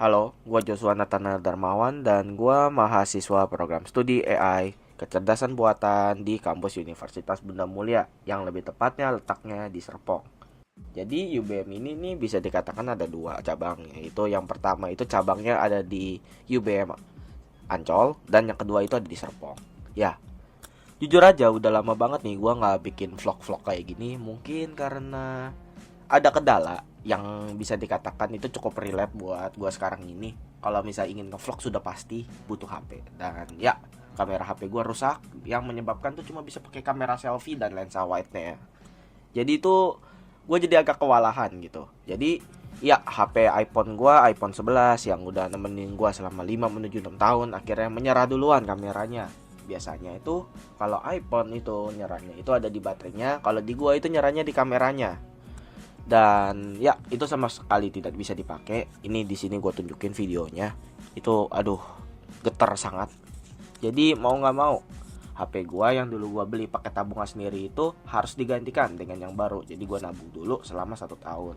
Halo, gua Joshua Nathanael Darmawan dan gua mahasiswa program studi AI Kecerdasan Buatan di kampus Universitas Bunda Mulia yang lebih tepatnya letaknya di Serpong. Jadi UBM ini nih bisa dikatakan ada dua cabang, yaitu yang pertama itu cabangnya ada di UBM Ancol dan yang kedua itu ada di Serpong. Ya, jujur aja udah lama banget nih gua nggak bikin vlog-vlog kayak gini, mungkin karena ada kendala yang bisa dikatakan itu cukup relate buat gua sekarang ini. Kalau misal ingin ngevlog sudah pasti butuh HP dan ya kamera HP gua rusak yang menyebabkan tuh cuma bisa pakai kamera selfie dan lensa wide-nya. Jadi itu gue jadi agak kewalahan gitu. Jadi ya HP iPhone gua iPhone 11 yang udah nemenin gua selama 5 menuju 6 tahun akhirnya menyerah duluan kameranya. Biasanya itu kalau iPhone itu nyerahnya itu ada di baterainya, kalau di gua itu nyerahnya di kameranya. Dan ya itu sama sekali tidak bisa dipakai. Ini di sini gue tunjukin videonya. Itu aduh getar sangat. Jadi mau nggak mau HP gue yang dulu gue beli pakai tabungan sendiri itu harus digantikan dengan yang baru. Jadi gue nabung dulu selama 1 tahun.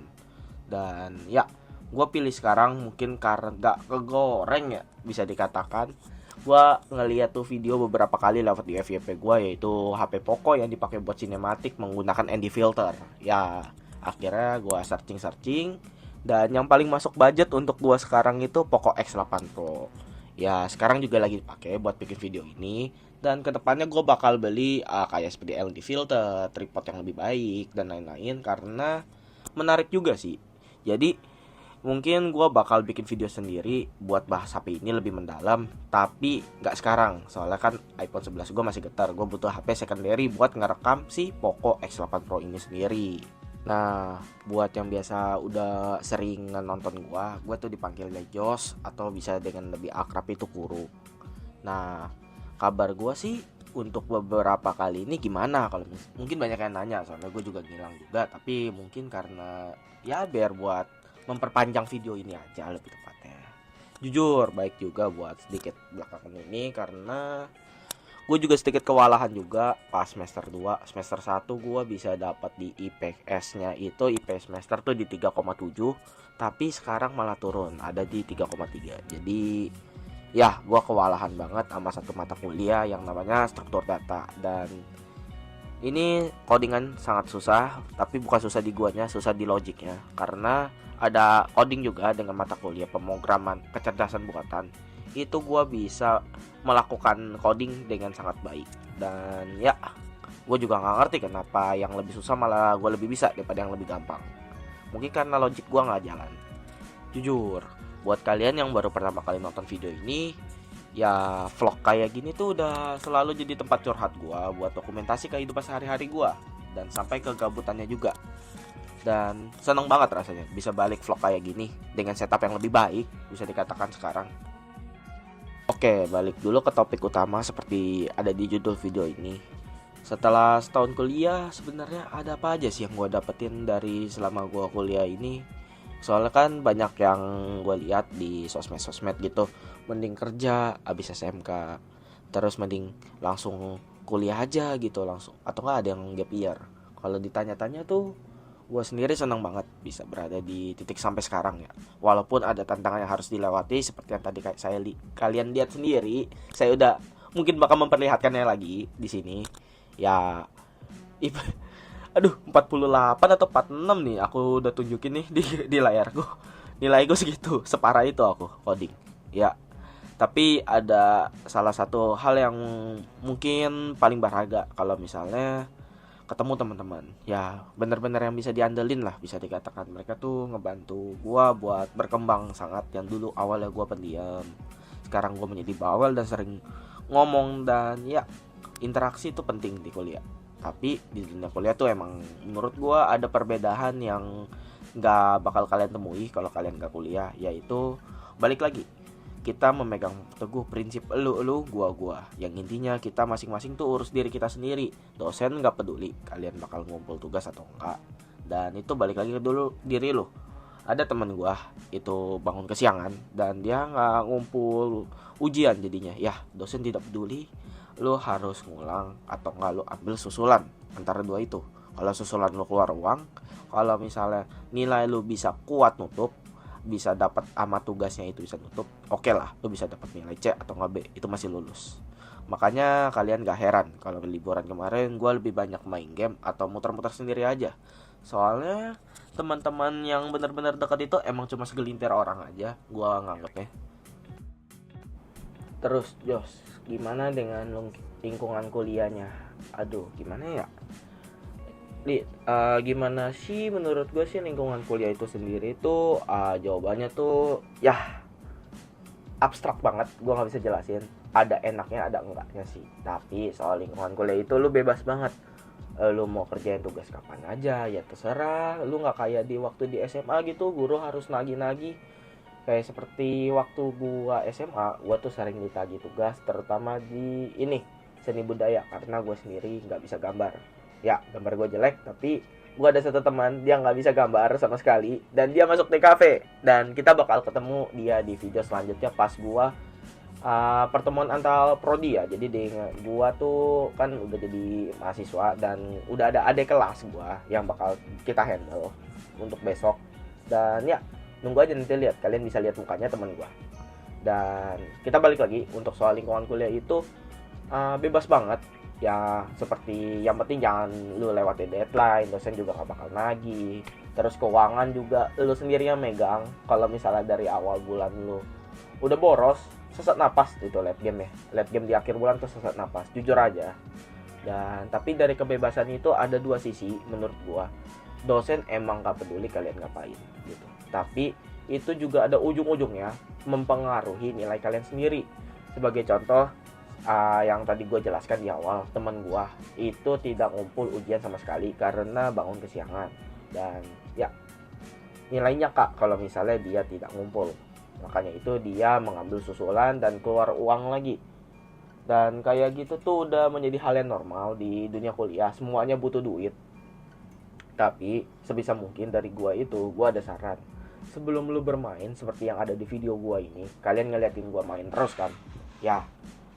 Dan ya gue pilih sekarang mungkin karena gak kegoreng ya bisa dikatakan. Gue ngeliat tuh video beberapa kali lewat di FYP gue, yaitu HP Poco yang dipakai buat sinematik menggunakan ND filter. Ya akhirnya gue searching dan yang paling masuk budget untuk gue sekarang itu Poco X8 Pro. Ya sekarang juga lagi dipakai buat bikin video ini. Dan kedepannya gue bakal beli kayak seperti LED filter, tripod yang lebih baik dan lain-lain karena menarik juga sih. Jadi mungkin gue bakal bikin video sendiri buat bahas HP ini lebih mendalam. Tapi gak sekarang, soalnya kan iPhone 11 gue masih getar. Gue butuh HP secondary buat ngerekam si Poco X8 Pro ini sendiri. Nah, buat yang biasa udah sering nonton gue tuh dipanggil Jos atau bisa dengan lebih akrab itu Kuru. Nah, kabar gue sih untuk beberapa kali ini gimana? Kalau mungkin banyak yang nanya, soalnya gue juga ngilang juga. Tapi mungkin karena ya biar buat memperpanjang video ini aja lebih tepatnya. Jujur baik juga buat sedikit belakangan ini karena gue juga sedikit kewalahan juga pas semester 2. Semester 1 gue bisa dapat di IPS-nya itu IPS semester tuh di 3,7, tapi sekarang malah turun ada di 3,3. Jadi ya gue kewalahan banget sama satu mata kuliah yang namanya struktur data. Dan ini codingan sangat susah, tapi bukan susah di guanya, susah di logiknya. Karena ada coding juga dengan mata kuliah pemrograman kecerdasan buatan. Itu gue bisa melakukan coding dengan sangat baik. Dan ya gue juga gak ngerti kenapa yang lebih susah malah gue lebih bisa daripada yang lebih gampang. Mungkin karena logik gue gak jalan. Jujur, buat kalian yang baru pertama kali nonton video ini, ya vlog kayak gini tuh udah selalu jadi tempat curhat gue buat dokumentasi kehidupan sehari-hari gue dan sampai kegabutannya juga. Dan seneng banget rasanya bisa balik vlog kayak gini dengan setup yang lebih baik bisa dikatakan sekarang. Oke, balik dulu ke topik utama seperti ada di judul video ini. Setelah setahun kuliah, sebenarnya ada apa aja sih yang gue dapetin dari selama gue kuliah ini? Soalnya kan banyak yang gue lihat di sosmed-sosmed gitu, mending kerja abis SMK, terus mending langsung kuliah aja gitu langsung, atau nggak ada yang gap year. Kalau ditanya-tanya tuh gue sendiri senang banget bisa berada di titik sampai sekarang ya. Walaupun ada tantangan yang harus dilewati seperti yang tadi kayak kalian lihat sendiri, saya udah mungkin bakal memperlihatkannya lagi di sini. Ya, aduh 48 atau 46 nih aku udah tunjukin nih di layarku. Nilai gue segitu, separah itu aku coding. Ya, tapi ada salah satu hal yang mungkin paling berharga kalau misalnya ketemu teman-teman ya bener-bener yang bisa diandelin lah, bisa dikatakan mereka tuh ngebantu gua buat berkembang sangat. Yang dulu awalnya gua pendiam, sekarang gua menjadi bawel dan sering ngomong. Dan ya interaksi itu penting di kuliah, tapi di dunia kuliah tuh emang menurut gua ada perbedaan yang nggak bakal kalian temui kalau kalian nggak kuliah, yaitu balik lagi kita memegang teguh prinsip elu gua yang intinya kita masing-masing tuh urus diri kita sendiri. Dosen nggak peduli kalian bakal ngumpul tugas atau enggak, dan itu balik lagi ke dulu diri lu. Ada teman gua itu bangun kesiangan dan dia nggak ngumpul ujian, jadinya ya dosen tidak peduli, lu harus ngulang atau enggak lu ambil susulan antara dua itu. Kalau susulan lu keluar uang, kalau misalnya nilai lu bisa kuat nutup bisa dapat ama tugasnya itu bisa nutup, oke lah, lu bisa dapat nilai C atau nggak B, itu masih lulus. Makanya kalian gak heran kalau liburan kemarin gue lebih banyak main game atau muter-muter sendiri aja. Soalnya teman-teman yang benar-benar dekat itu emang cuma segelintir orang aja, gue nganggepnya. Terus Jos, gimana dengan lingkungan kuliahnya? Aduh, gimana ya? Gimana sih menurut gue sih lingkungan kuliah itu sendiri tuh jawabannya tuh ya abstrak banget, gue nggak bisa jelasin. Ada enaknya ada enggaknya sih, tapi soal lingkungan kuliah itu lu bebas banget. Lu mau kerjain tugas kapan aja ya terserah. Lu nggak kayak di waktu di SMA gitu, guru harus nagih-nagih. Kayak seperti waktu gua SMA, gua tuh sering ditagih tugas, terutama di ini seni budaya, karena gua sendiri nggak bisa gambar. Ya, gambar gua jelek, tapi gua ada satu teman dia nggak bisa gambar sama sekali, dan dia masuk TKV, dan kita bakal ketemu dia di video selanjutnya pas gua pertemuan antar prodi ya. Jadi di gua tuh kan udah jadi mahasiswa dan udah ada adik kelas gua yang bakal kita handle untuk besok. Dan ya, nunggu aja nanti lihat, kalian bisa lihat mukanya teman gua. Dan kita balik lagi untuk soal lingkungan kuliah itu bebas banget ya, seperti yang penting jangan lu lewati deadline, dosen juga gak bakal nagih. Terus keuangan juga lu sendiri yang megang. Kalau misalnya dari awal bulan lu udah boros, sesak napas itu late game ya. Late game di akhir bulan tuh sesak napas, jujur aja. Dan tapi dari kebebasan itu ada dua sisi menurut gua. Dosen emang gak peduli kalian ngapain gitu, tapi itu juga ada ujung-ujungnya mempengaruhi nilai kalian sendiri. Sebagai contoh, yang tadi gue jelaskan di awal, teman gue itu tidak ngumpul ujian sama sekali karena bangun kesiangan. Dan ya, nilainya kak kalau misalnya dia tidak ngumpul. Makanya itu dia mengambil susulan dan keluar uang lagi. Dan kayak gitu tuh udah menjadi hal yang normal di dunia kuliah, semuanya butuh duit. Tapi sebisa mungkin dari gue itu, gue ada saran. Sebelum lu bermain seperti yang ada di video gue ini, kalian ngeliatin gue main terus kan? Ya,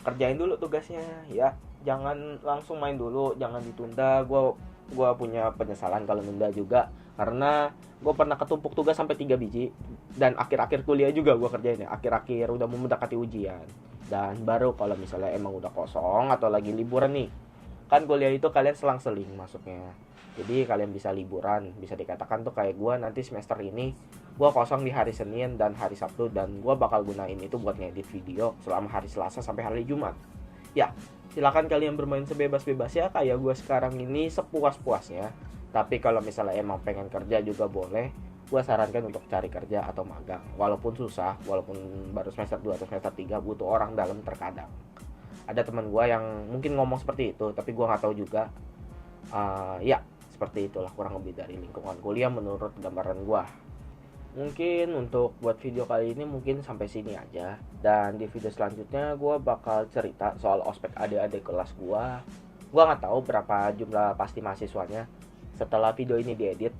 kerjain dulu tugasnya ya, jangan langsung main dulu, jangan ditunda. Gua punya penyesalan kalau nunda juga, karena gue pernah ketumpuk tugas sampai 3 biji, dan akhir-akhir kuliah juga gue kerjainnya, akhir-akhir udah mau mendekati ujian. Dan baru kalau misalnya emang udah kosong atau lagi liburan nih, kan kuliah itu kalian selang-seling masuknya, jadi kalian bisa liburan, bisa dikatakan tuh kayak gue nanti semester ini gue kosong di hari Senin dan hari Sabtu, dan gue bakal gunain itu buat ngedit video selama hari Selasa sampai hari Jumat. Ya, silakan kalian bermain sebebas-bebasnya kayak gue sekarang ini, sepuas-puasnya. Tapi kalau misalnya emang pengen kerja juga boleh, gue sarankan untuk cari kerja atau magang. Walaupun susah, walaupun baru semester 2 atau semester 3, butuh orang dalam terkadang. Ada teman gue yang mungkin ngomong seperti itu, tapi gue nggak tahu juga. Ya, seperti itulah kurang lebih dari lingkungan kuliah menurut gambaran gue. Mungkin untuk buat video kali ini mungkin sampai sini aja. Dan di video selanjutnya gue bakal cerita soal ospek adik-adik kelas gue. Gue nggak tahu berapa jumlah pasti mahasiswanya. Setelah video ini diedit,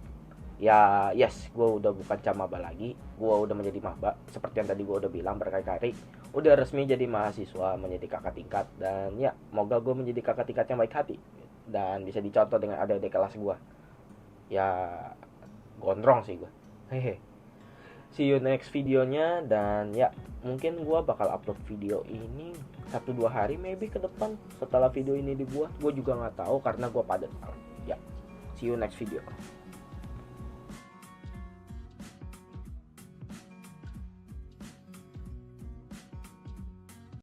ya yes, gue udah bukan camaba lagi. Gue udah menjadi maba. Seperti yang tadi gue udah bilang berkali-kali, udah resmi jadi mahasiswa, menjadi kakak tingkat. Dan ya, moga gue menjadi kakak tingkat yang baik hati dan bisa dicontoh dengan adik-adik kelas gue. Ya, gondrong sih gue. Hehe. See you next videonya. Dan ya, mungkin gue bakal upload video ini 1-2 hari maybe ke depan setelah video ini dibuat. Gue juga nggak tahu karena gue padat. Ya, see you next video.